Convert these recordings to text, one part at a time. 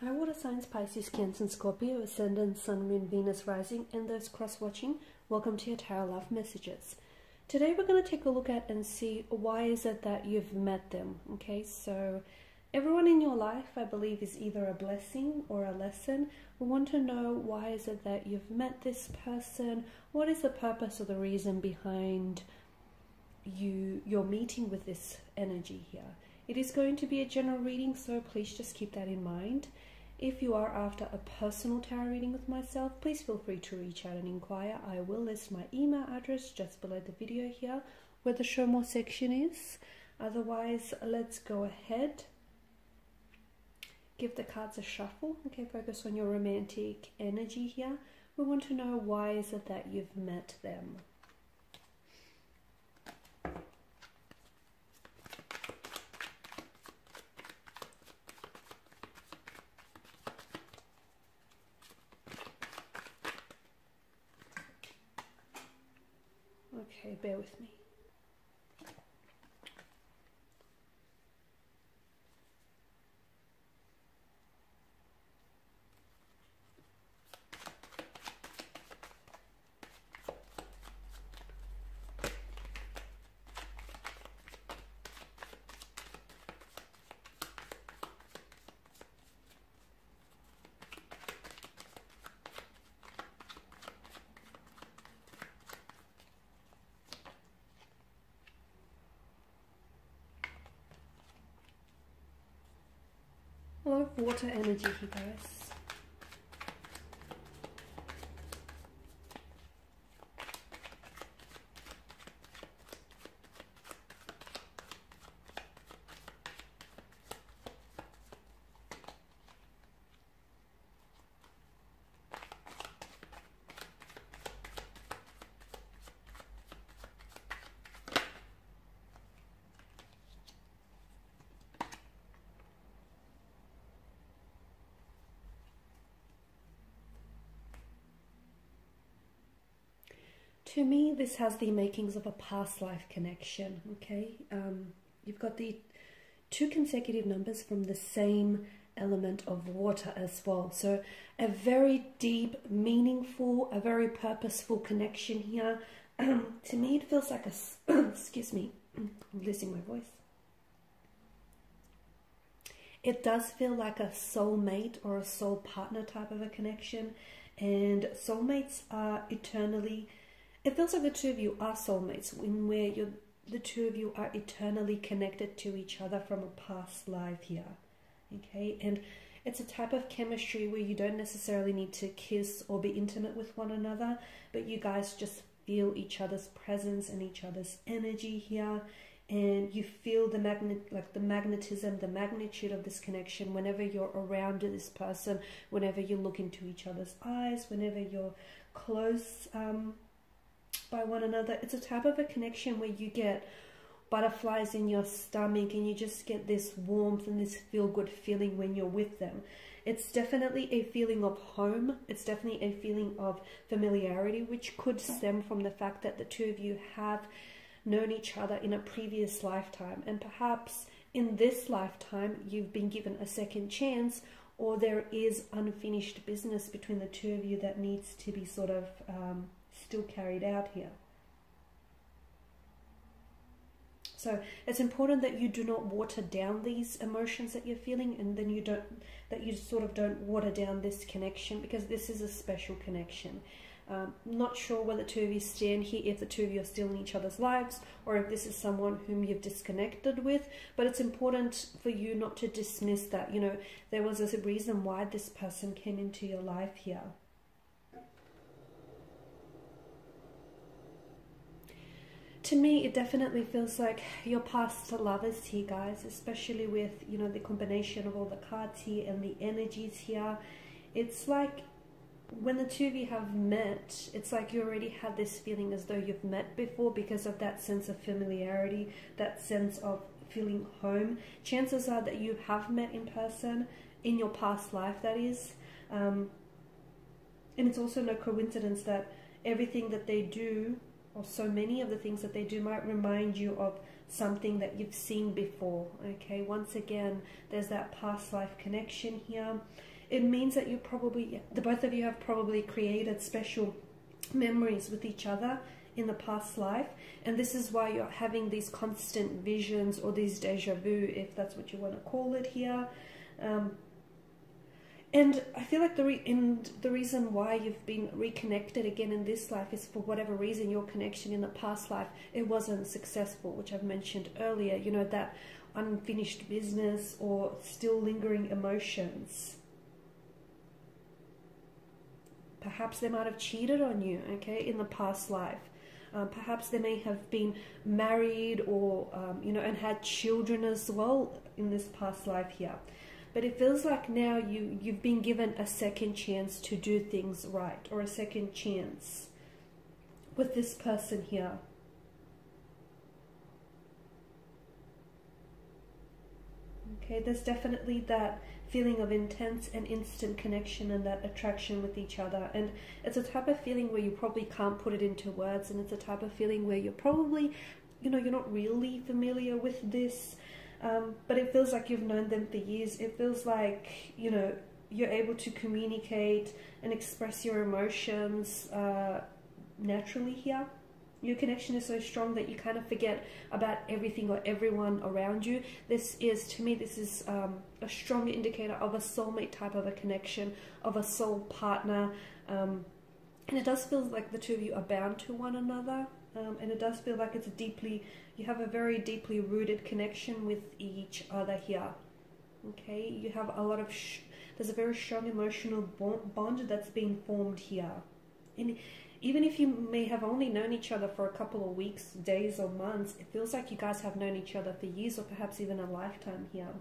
Hi water signs, Pisces, Cancer, and Scorpio, Ascendant, Sun, Moon, Venus, Rising, and those cross-watching. Welcome to your Tarot Love Messages. Today we're going to take a look at and see why is it that you've met them. Okay, so everyone in your life, I believe, is either a blessing or a lesson. We want to know why is it that you've met this person. What is the purpose or the reason behind your meeting with this energy here? It is going to be a general reading, so please just keep that in mind. If you are after a personal tarot reading with myself, please feel free to reach out and inquire. I will list my email address just below the video here where the show more section is. Otherwise, let's go ahead. Give the cards a shuffle. Okay, focus on your romantic energy here. We want to know why is it that you've met them. Okay, bear with me. A lot of water energy here, guys. To me, this has the makings of a past life connection, okay? You've got the two consecutive numbers from the same element of water as well. So a very deep, meaningful, a very purposeful connection here. To me, it feels like a, excuse me, I'm losing my voice. It does feel like a soulmate or a soul partner type of a connection. And soulmates are eternally... It feels like the two of you are soulmates, in where the two of you are eternally connected to each other from a past life here, okay? And it's a type of chemistry where you don't necessarily need to kiss or be intimate with one another, but you guys just feel each other's presence and each other's energy here, and you feel the magnetism, the magnitude of this connection whenever you're around this person, whenever you look into each other's eyes, whenever you're close by one another. It's a type of a connection where you get butterflies in your stomach and you just get this warmth and this feel-good feeling when you're with them. It's definitely a feeling of home. It's definitely a feeling of familiarity, which could stem from the fact that the two of you have known each other in a previous lifetime, and perhaps in this lifetime you've been given a second chance, or there is unfinished business between the two of you that needs to be sort of still carried out here. So it's important that you do not water down these emotions that you're feeling, and then you sort of don't water down this connection, because this is a special connection. Not sure where the two of you stand here, if the two of you are still in each other's lives, or if this is someone whom you've disconnected with, but it's important for you not to dismiss that, you know, there was a reason why this person came into your life here. To me, it definitely feels like your past lovers here, guys, especially with, you know, the combination of all the cards here and the energies here. It's like when the two of you have met, it's like you already had this feeling as though you've met before, because of that sense of familiarity, that sense of feeling home. Chances are that you have met in person in your past life, that is. And it's also no coincidence that everything that they do, or so many of the things that they do, might remind you of something that you've seen before. Okay, once again, there's that past life connection here. it means that you probably, the both of you have probably created special memories with each other in the past life, and this is why you're having these constant visions or these deja vu, if that's what you want to call it here. And I feel like the reason why you've been reconnected again in this life is for whatever reason your connection in the past life, it wasn't successful, which I've mentioned earlier, you know, that unfinished business or still lingering emotions. Perhaps they might have cheated on you, okay, in the past life. Perhaps they may have been married or, you know, and had children as well in this past life here. But it feels like now you've been given a second chance to do things right, or a second chance with this person here. Okay, there's definitely that feeling of intense and instant connection and that attraction with each other. And it's a type of feeling where you probably can't put it into words, and it's a type of feeling where you're probably, you know, you're not really familiar with this. But it feels like you've known them for years. It feels like, you know, you're able to communicate and express your emotions naturally here. Your connection is so strong that you kind of forget about everything or everyone around you. This is, to me, this is a strong indicator of a soulmate type of a connection, of a soul partner. And it does feel like the two of you are bound to one another. And it does feel like it's you have a very deeply rooted connection with each other here. Okay, you have a lot of, there's a very strong emotional bond that's being formed here. And even if you may have only known each other for a couple of weeks, days or months, it feels like you guys have known each other for years or perhaps even a lifetime here.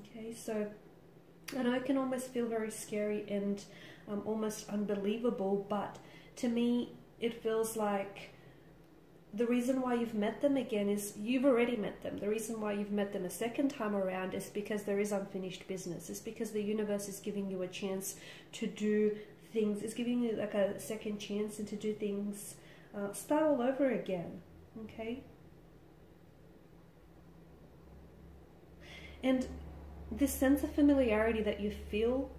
Okay, so I know it can almost feel very scary and almost unbelievable, but to me, it feels like the reason why you've met them again is you've already met them. The reason why you've met them a second time around is because there is unfinished business. It's because the universe is giving you a chance to do things. It's giving you like a second chance and to do things, start all over again. Okay? And this sense of familiarity that you feel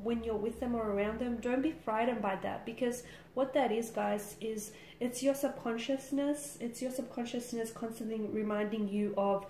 when you're with them or around them, don't be frightened by that, because what that is, guys, is it's your subconsciousness. It's your subconsciousness constantly reminding you of,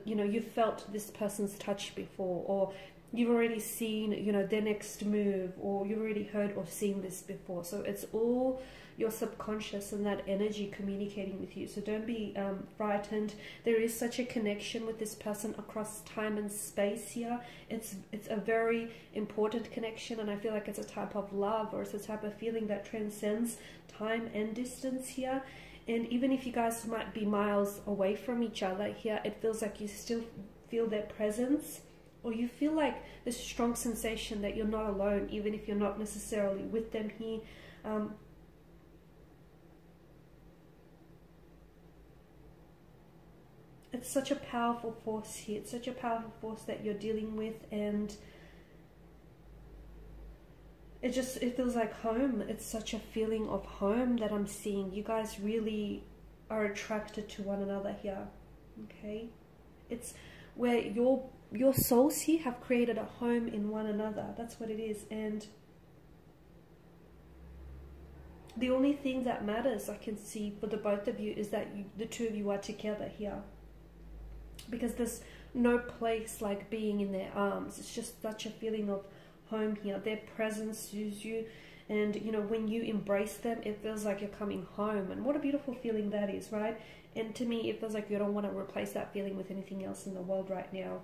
you know, you've felt this person's touch before, or you've already seen, you know, their next move, or you've already heard or seen this before. So it's all your subconscious and that energy communicating with you. So don't be frightened. There is such a connection with this person across time and space here. It's a very important connection, and I feel like it's a type of love, or it's a type of feeling that transcends time and distance here. And even if you guys might be miles away from each other here, it feels like you still feel their presence, or you feel like this strong sensation that you're not alone, even if you're not necessarily with them here. It's such a powerful force here. It's such a powerful force that you're dealing with, and it feels like home. It's such a feeling of home that I'm seeing. You guys really are attracted to one another here. Okay? It's where your souls here have created a home in one another. That's what it is. And the only thing that matters, I can see, for the both of you is that the two of you are together here. Because there's no place like being in their arms. It's just such a feeling of home here. Their presence soothes you, and you know, when you embrace them, it feels like you're coming home. And what a beautiful feeling that is, right? And to me, it feels like you don't want to replace that feeling with anything else in the world right now.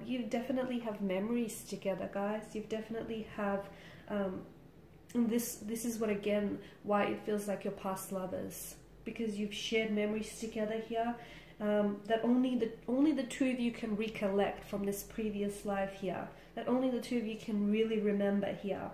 You definitely have memories together, guys. You definitely have, and this is what, again, why it feels like your past lovers, because you've shared memories together here. That only the two of you can recollect from this previous life here. That only the two of you can really remember here.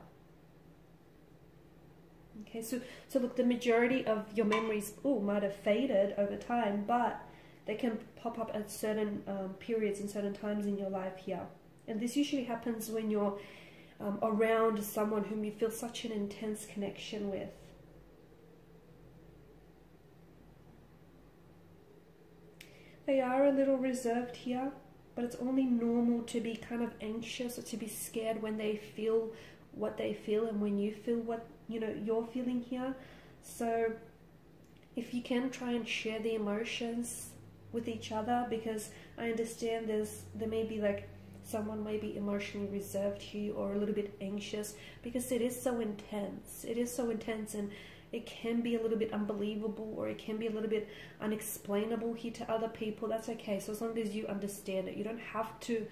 Okay, so look, the majority of your memories might have faded over time, but they can pop up at certain periods and certain times in your life here. And this usually happens when you're around someone whom you feel such an intense connection with. They are a little reserved here. but it's only normal to be kind of anxious or to be scared when they feel what they feel and when you feel what, you know, you're feeling here. So if you can, try and share the emotions with each other, because I understand there may be like someone may be emotionally reserved here or a little bit anxious, because it is so intense. It is so intense, and it can be a little bit unbelievable, or it can be a little bit unexplainable here to other people. That's okay. So as long as you understand it, you don't have to,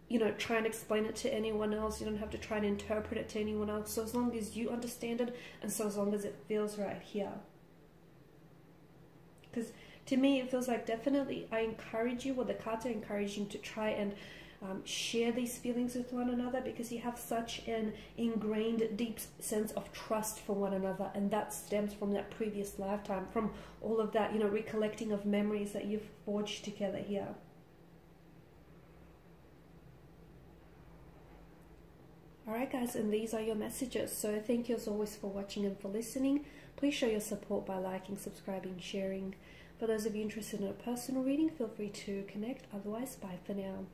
you know, try and explain it to anyone else. You don't have to try and interpret it to anyone else. So as long as you understand it, and so as long as it feels right here. Because to me, it feels like definitely I encourage you, or the cards are encouraging to try and share these feelings with one another, because you have such an ingrained deep sense of trust for one another, and that stems from that previous lifetime, from all of that, you know, recollecting of memories that you've forged together here. Alright guys, and these are your messages. So thank you as always for watching and for listening. Please show your support by liking, subscribing, sharing. For those of you interested in a personal reading, feel free to connect. Otherwise, bye for now.